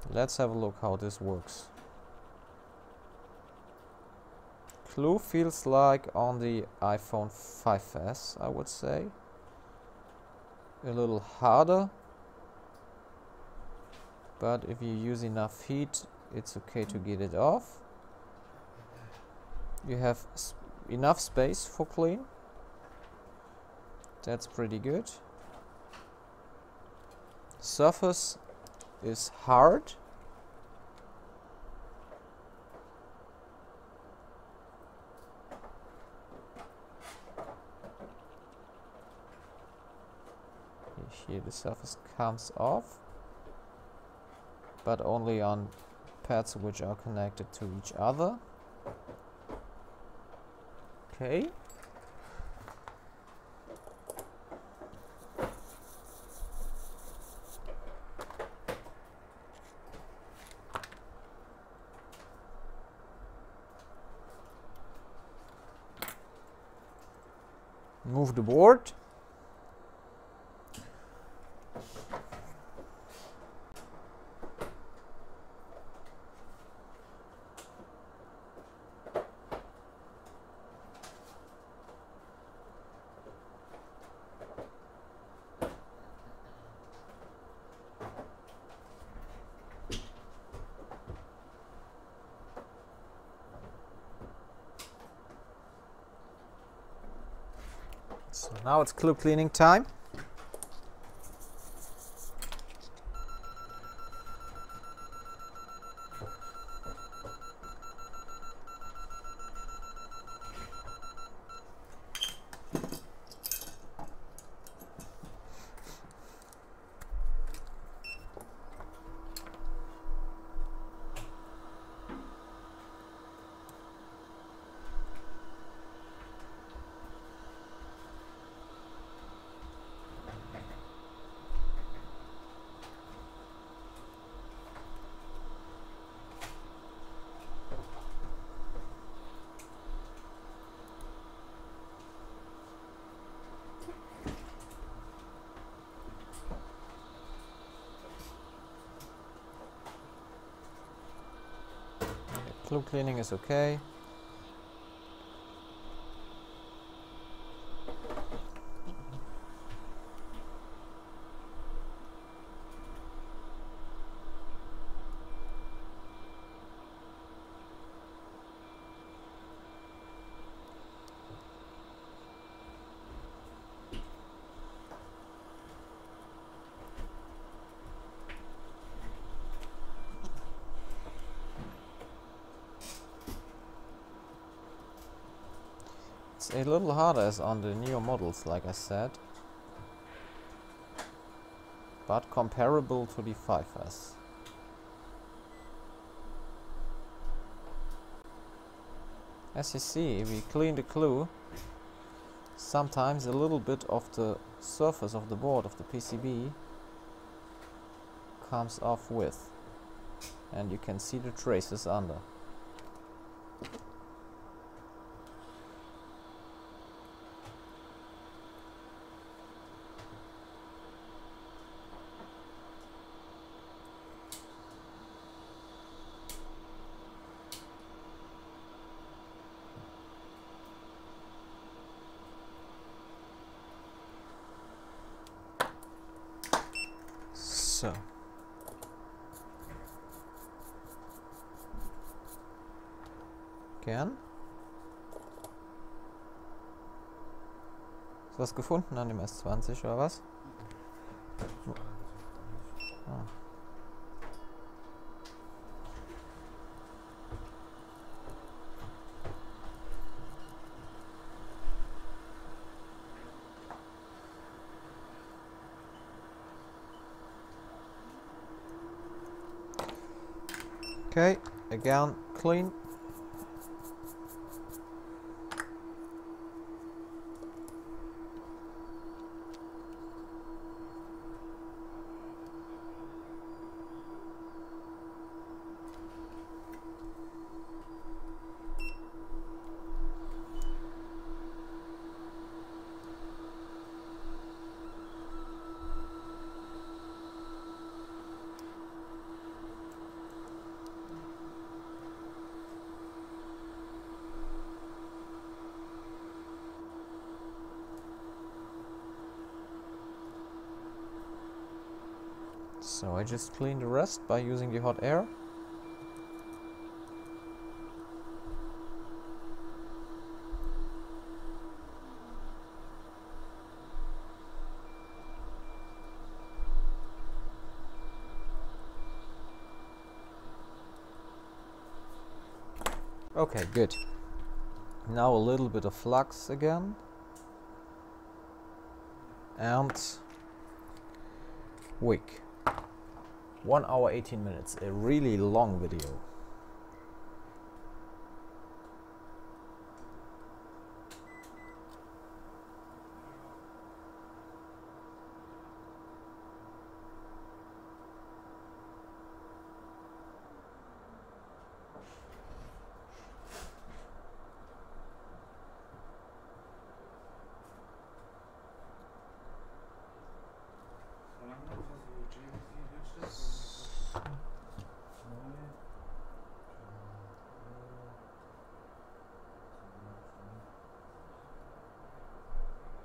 Let's have a look how this works. Glue feels like on the iPhone 5s, I would say. A little harder, but if you use enough heat, it's okay to get it off. You have enough space for clean. That's pretty good. Surface is hard. Here the surface comes off, but only on pads which are connected to each other. Okay. Move the board. So now it's glue cleaning time. Glue cleaning is okay. It's a little harder as on the newer models, like I said, but comparable to the 5s. As you see, if we clean the glue, sometimes a little bit of the surface of the board of the PCB comes off with, and you can see the traces under. So again, Hast du was gefunden an dem S20 oder was? Ah. Okay, again, clean. So I just clean the rest by using the hot air. Okay, good. Now a little bit of flux again. And wick. 1 hour 18 minutes, a really long video.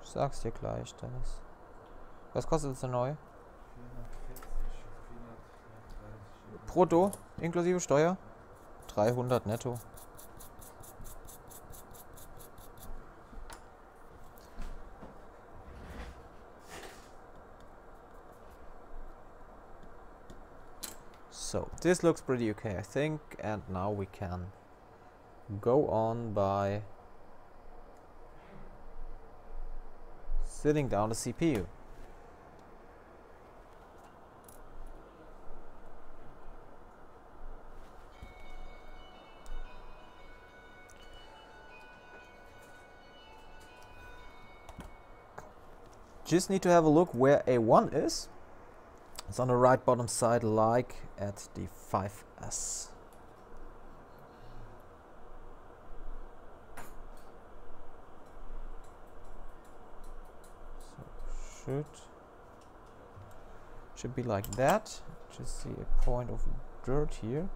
Ich sag's dir gleich, Dennis. Was kostet es denn neu? 440, brutto, inklusive Steuer? 300 netto. So, this looks pretty okay, I think, and now we can go on by sitting down the CPU. Just need to have a look where A1 is. It's on the right bottom side, like at the 5S. So should be like that. Just see a point of dirt here.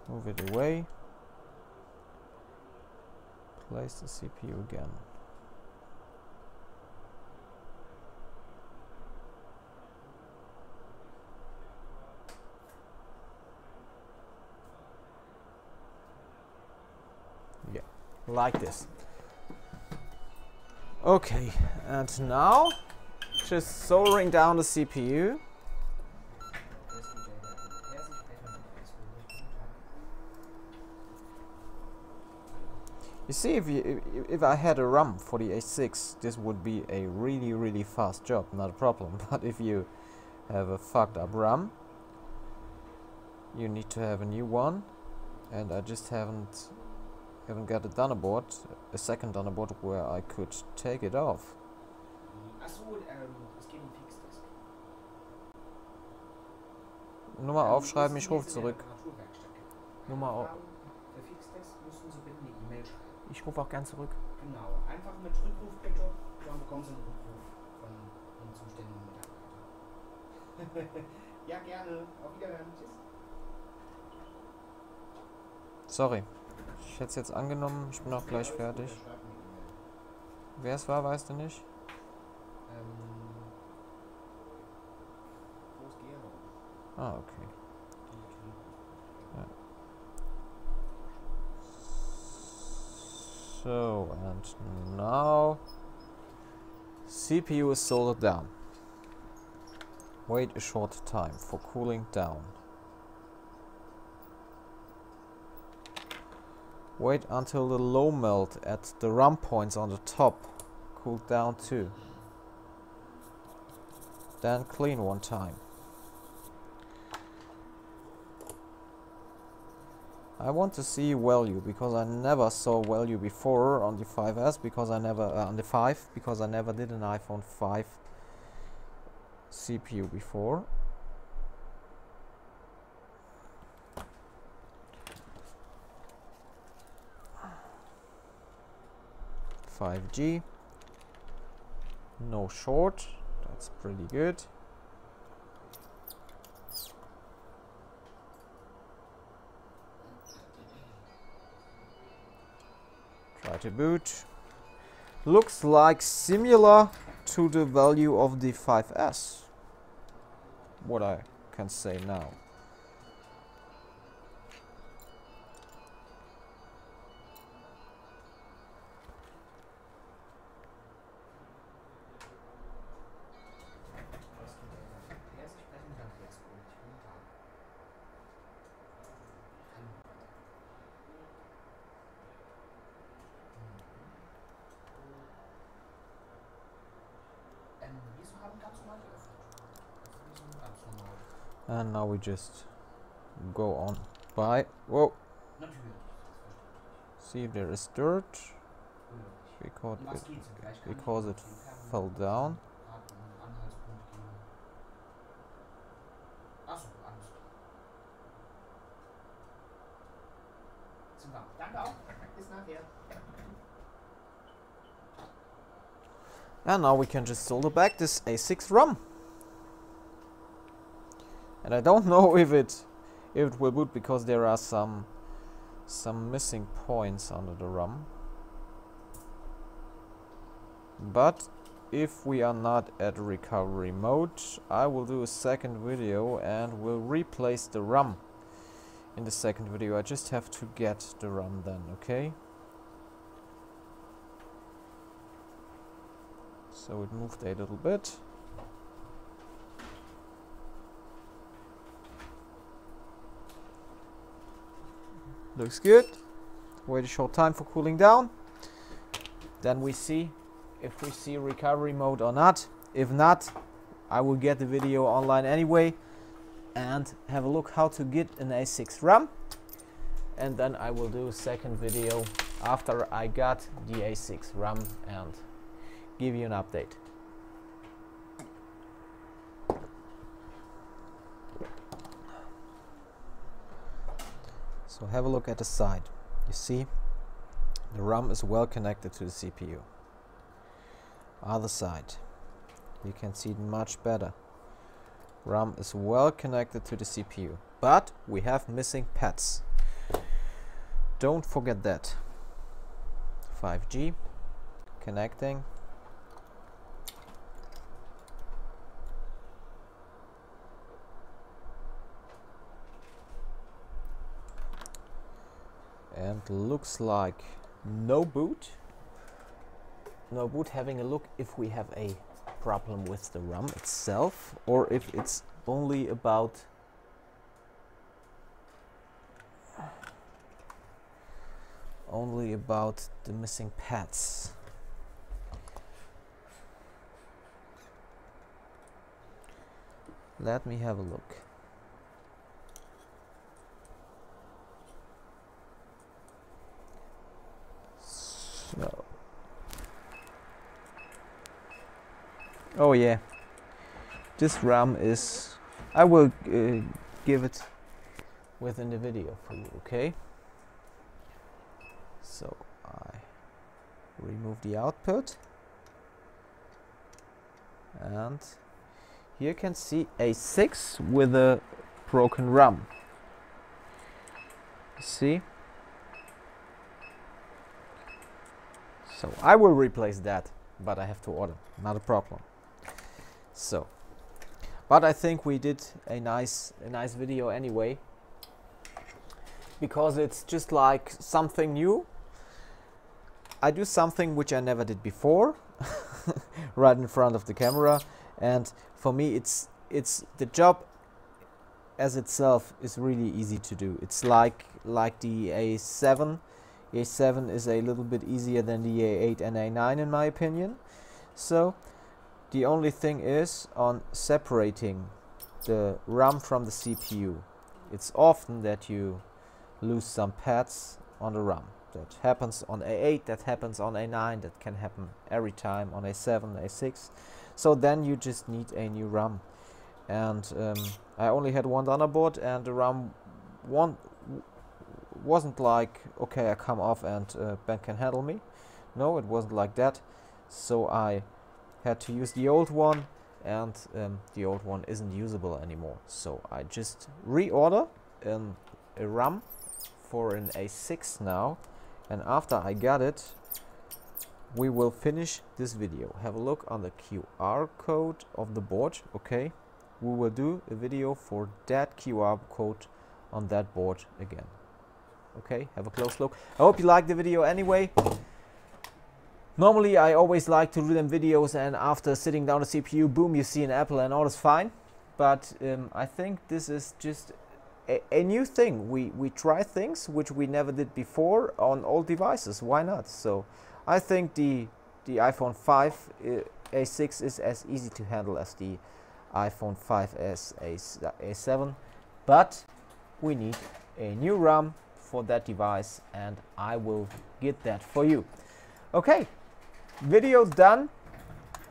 Move it away. Place the CPU again. Yeah, like this. Okay, and now just soldering down the CPU. You see, if I had a RAM for the A6, this would be a really fast job, not a problem. But if you have a fucked up RAM, you need to have a new one, and I just haven't got a second Donnerboard where I could take it off. Achso, es geht um Fixdisk. Nummer aufschreiben, ich rufe zurück. Nummer auf. Für Fixdisk müssten Sie bitte eine E-Mail schreiben. Ich rufe auch gern zurück. Genau, einfach mit Rückruf bitte, dann bekommen Sie einen Rückruf von dem zuständigen Mitarbeiter. Ja, gerne. Auf Wiederhören. Tschüss. Sorry. Ich hätte es jetzt angenommen, ich bin auch gleich fertig. Wer es war, weißt du nicht? Ah, okay. So, and now CPU is soldered down. Wait a short time for cooling down. Wait until the low melt at the RAM points on the top cooled down too. Then clean one time. I want to see value because I never saw value before on the 5S because I never on the 5 because I never did an iPhone 5 CPU before. .5G, no short, that's pretty good. Try to boot. Looks like similar to the value of the 5S. What I can say now. And now we just go on by. Whoa! See if there is dirt because it fell down. And now we can just solder back this A6 RAM. And I don't know if it will boot because there are some missing points under the RAM. But if we are not at recovery mode, I will do a second video and will replace the RAM in the second video. I just have to get the RAM then, okay? So it moved a little bit. Looks good. Wait a short time for cooling down. Then we see if we see recovery mode or not. If not, I will get the video online anyway and have a look how to get an A6 RAM. And then I will do a second video after I got the A6 RAM and give you an update. So have a look at the side. You see, the RAM is well connected to the CPU. Other side, you can see it much better. RAM is well connected to the CPU, but we have missing pads. Don't forget that. 5G, connecting. And looks like no boot. No boot. Having a look if we have a problem with the RAM itself or if it's only about the missing pads. Let me have a look. So, oh yeah, this RAM is, I will give it within the video for you, okay? So I remove the output and here you can see A6 with a broken RAM. See? So I will replace that, but I have to order, not a problem. So, but I think we did a nice video anyway, because it's just like something new. I do something which I never did before, right in front of the camera, and for me it's the job as itself is really easy to do. It's like the A7. The A7 is a little bit easier than the A8 and A9 in my opinion. So the only thing is on separating the RAM from the CPU. It's often that you lose some pads on the RAM. That happens on A8, that happens on A9, that can happen every time on A7, A6. So then you just need a new RAM. And I only had one motherboard, and the RAM wasn't like, okay, I come off and Ben can handle me. No, it wasn't like that. So I had to use the old one, and the old one isn't usable anymore. So I just reorder a RAM for an A6 now, and after I got it, we will finish this video. Have a look on the QR code of the board. Okay, we will do a video for that QR code on that board again. Okay, have a close look. I hope you liked the video anyway. Normally I always like to do them videos and after sitting down the CPU, boom, you see an apple and all is fine. But I think this is just a new thing. We try things which we never did before on old devices. Why not? So I think the iPhone 5 A6 is as easy to handle as the iPhone 5s A7, but we need a new RAM for that device, and I will get that for you. Okay, video done.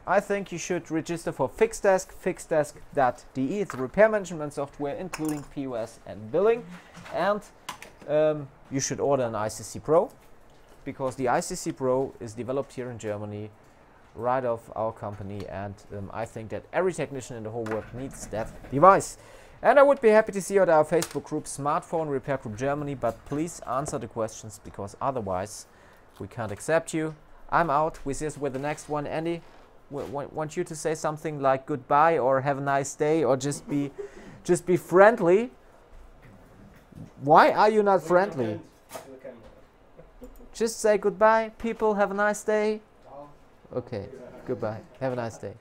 I think you should register for Fixdesk, fixdesk.de. It's a repair management software including POS and billing, and you should order an ICC Pro, because the ICC Pro is developed here in Germany, right off our company, and I think that every technician in the whole world needs that device. And I would be happy to see you at our Facebook group, Smartphone Repair Group Germany, but please answer the questions, because otherwise we can't accept you. I'm out. We see us with the next one. Andy, want you to say something like goodbye or have a nice day, or just be friendly. Why are you not friendly? Just say goodbye, people. Have a nice day. Okay, goodbye. Have a nice day.